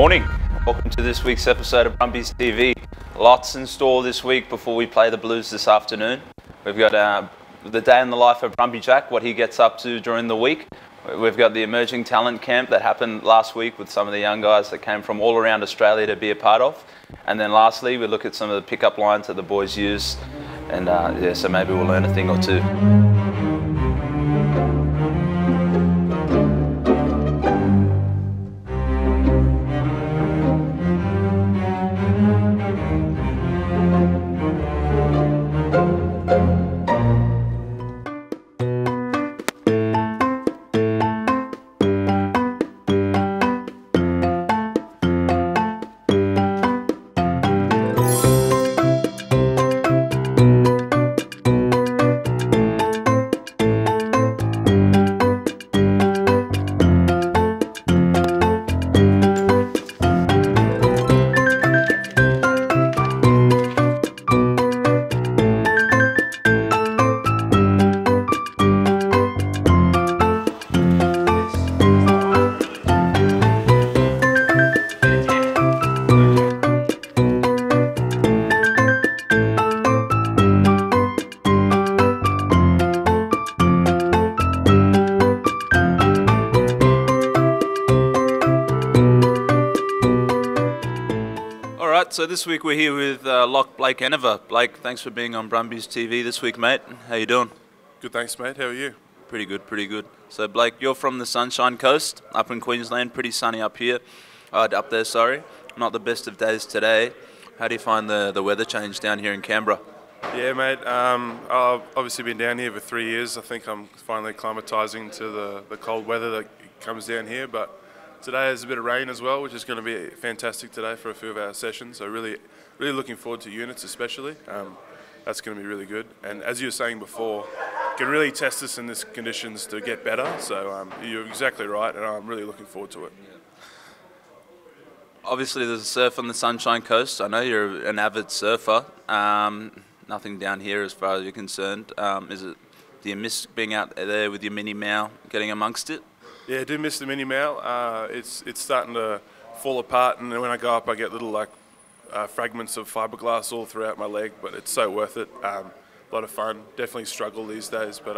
morning. Welcome to this week's episode of Brumbies TV. Lots in store this week before we play the Blues this afternoon. We've got the day in the life of Brumby Jack, what he gets up to during the week. We've got the emerging talent camp that happened last week with some of the young guys that came from all around Australia to be a part of. And then lastly, we look at some of the pickup lines that the boys use. And so maybe we'll learn a thing or two. So this week we're here with Lock Blake Enever. Blake, thanks for being on Brumbies TV this week, mate. How you doing? Good, thanks, mate. How are you? Pretty good, pretty good. So Blake, you're from the Sunshine Coast, up in Queensland. Pretty sunny up here, up there. Sorry, not the best of days today. How do you find the weather change down here in Canberra? Yeah, mate. I've obviously been down here for 3 years. I think I'm finally acclimatising to the cold weather that comes down here, but today has a bit of rain as well, which is going to be fantastic today for a few of our sessions. So really looking forward to units especially. That's going to be really good. And as you were saying before, can really test us in these conditions to get better. So you're exactly right, and I'm really looking forward to it. Obviously there's a surf on the Sunshine Coast. I know you're an avid surfer. Nothing down here as far as you're concerned. Do you miss being out there with your mini Mao, getting amongst it? Yeah, I do miss the mini Mao. It's starting to fall apart, and then when I go up, I get little fragments of fiberglass all throughout my leg. But it's so worth it. A lot of fun. Definitely struggle these days, but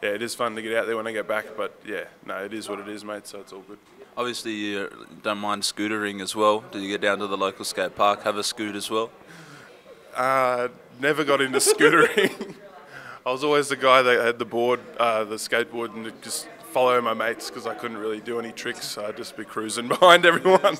yeah, it is fun to get out there when I get back. But yeah, no, it is what it is, mate. So it's all good. Obviously, you don't mind scootering as well. Do you get down to the local skate park, have a scoot as well? Never got into scootering. I was always the guy that had the board, the skateboard, and just follow my mates because I couldn't really do any tricks. So I'd just be cruising behind everyone.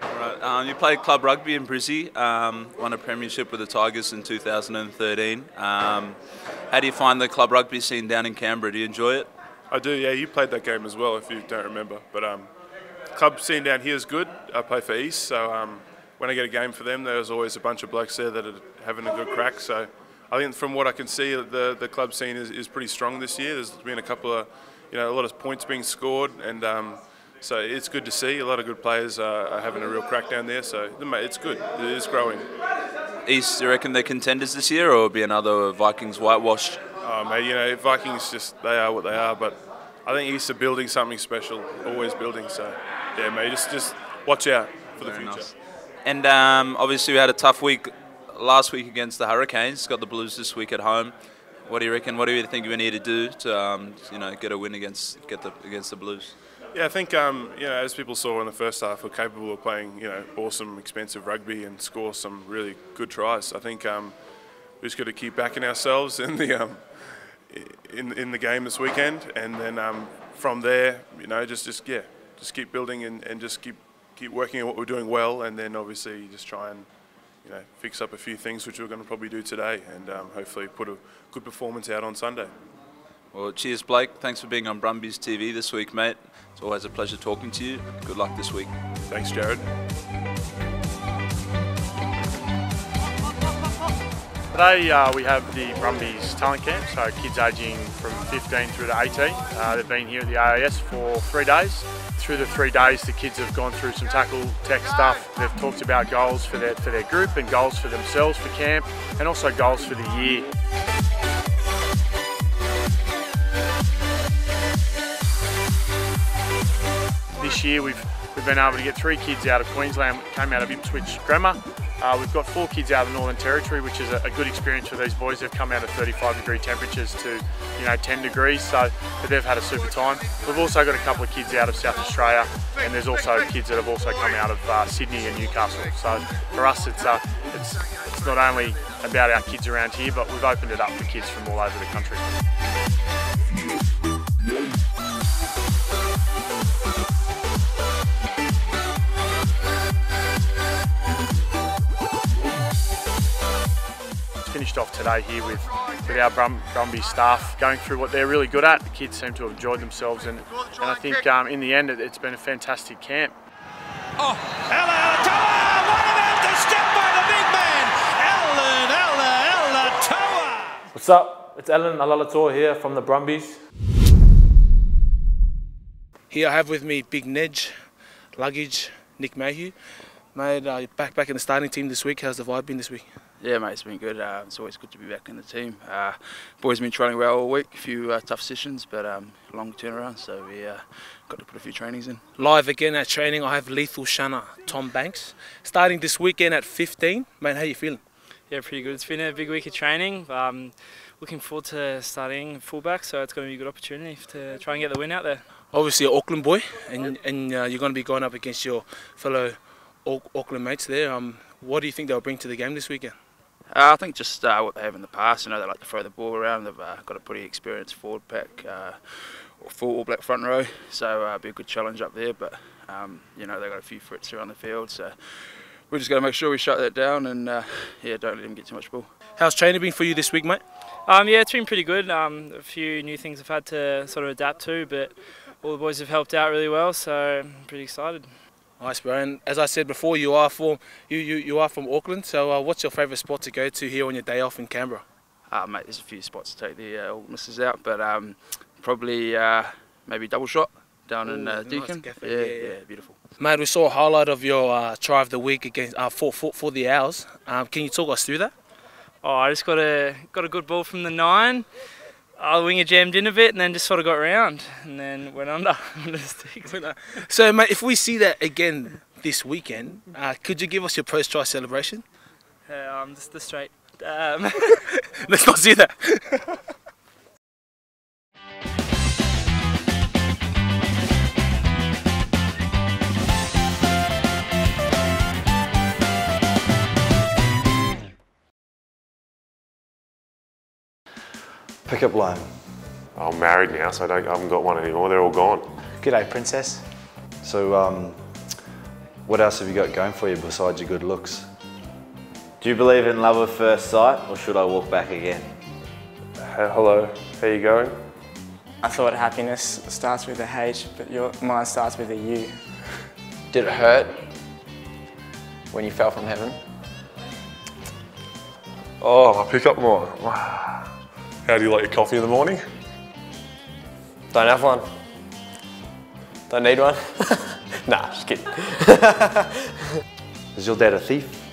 Right. You played club rugby in Brizzy, won a premiership with the Tigers in 2013. How do you find the club rugby scene down in Canberra? Do you enjoy it? I do, yeah. You played that game as well, if you don't remember. But club scene down here is good. I play for East, so when I get a game for them, there's always a bunch of blokes there that are having a good crack. So I think from what I can see, the club scene is pretty strong this year. There's been a couple of, a lot of points being scored, and so it's good to see. A lot of good players are having a real crack down there, so it's good. It is growing. East, do you reckon they're contenders this year, or will it be another Vikings whitewash? Oh, mate, Vikings they are what they are, but I think East are building something special, always building. So yeah, mate, just watch out for the future. Nice. And obviously we had a tough week last week against the Hurricanes. Got the Blues this week at home. What do you reckon? What do you think we need to do to get a win against the Blues? Yeah, I think as people saw in the first half, we're capable of playing awesome, expensive rugby and score some really good tries. I think we just got to keep backing ourselves in the in the game this weekend, and then from there, just keep building and just keep working on what we're doing well, and then obviously just try and fix up a few things which we're going to probably do today, and hopefully put a good performance out on Sunday. Well, cheers, Blake. Thanks for being on Brumbies TV this week, mate. It's always a pleasure talking to you. Good luck this week. Thanks, Jared. Today we have the Brumbies talent camp, so kids aging from 15 through to 18. They've been here at the AIS for 3 days. Through the 3 days, the kids have gone through some tackle tech stuff. They've talked about goals for their group and goals for themselves for camp, and also goals for the year. This year we've we've been able to get 3 kids out of Queensland, came out of Ipswich Grammar. We've got 4 kids out of the Northern Territory, which is a good experience for these boys. They've come out of 35-degree temperatures to 10 degrees, but they've had a super time. We've also got a couple of kids out of South Australia, and there's also kids that have also come out of Sydney and Newcastle. So for us, it's not only about our kids around here, but we've opened it up for kids from all over the country. Finished off today here with our Brumbies staff going through what they're really good at. The kids seem to have enjoyed themselves, and I think in the end it's been a fantastic camp. Oh, Alatoa! What about the step by the big man? Alatoa! What's up? It's Alan Alatoa here from the Brumbies. Here I have with me Big Nedge, Luggage, Nick Mayhew. Mate, back in the starting team this week. How's the vibe been this week? Yeah, mate, it's been good. It's always good to be back in the team. Boys been training well all week, a few tough sessions, but long turnaround, so we got to put a few trainings in. Live again at training, I have Lethal Shunner, Tom Banks. Starting this weekend at 15. Mate, how you feeling? Yeah, pretty good. It's been a big week of training. Looking forward to starting fullback, so it's going to be a good opportunity to try and get the win out there. Obviously an Auckland boy, and you're going to be going up against your fellow Auckland mates there. What do you think they'll bring to the game this weekend? I think just what they have in the past. They like to throw the ball around. They've got a pretty experienced forward pack, full All Black front row, so it'll be a good challenge up there. But they've got a few threats around the field, so we're just going to make sure we shut that down and don't let them get too much ball. How's training been for you this week, mate? Yeah, it's been pretty good. A few new things I've had to sort of adapt to, but all the boys have helped out really well, so I'm pretty excited. Nice, bro. And as I said before, you are from Auckland. So what's your favourite spot to go to here on your day off in Canberra? Mate, there's a few spots to take the old missus out, but probably maybe Double Shot down in Deakin. Nice Yeah, beautiful. Mate, we saw a highlight of your try of the week against for the Owls. Can you talk us through that? Oh, I just got a good ball from the 9. The winger jammed in a bit and then just sort of got round and then went under the sticks. So, mate, if we see that again this weekend, could you give us your post-try celebration? Just the straight. Let's not see that. Pickup line. I'm married now, so I haven't got one anymore. They're all gone. G'day, princess. So, what else have you got going for you besides your good looks? Do you believe in love at first sight, or should I walk back again? Hello, how you going? I thought happiness starts with a H, but mine starts with a U. Did it hurt when you fell from heaven? Oh, my pickup line. How do you like your coffee in the morning? Don't have one. Don't need one. Nah, just kidding. Is your dad a thief?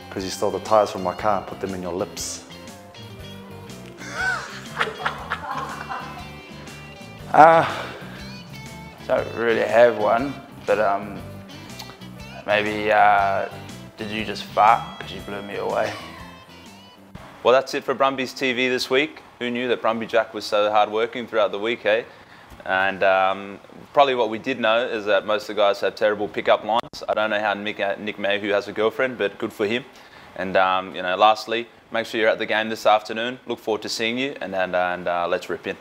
Because he stole the tyres from my car and put them in your lips. Don't really have one, but maybe did you just fart because you blew me away? Well, that's it for Brumbies TV this week. Who knew that Brumby Jack was so hard working throughout the week, eh? And probably what we did know is that most of the guys have terrible pickup lines. I don't know how Nick Mayhew has a girlfriend, but good for him. And lastly, make sure you're at the game this afternoon. Look forward to seeing you, and let's rip in.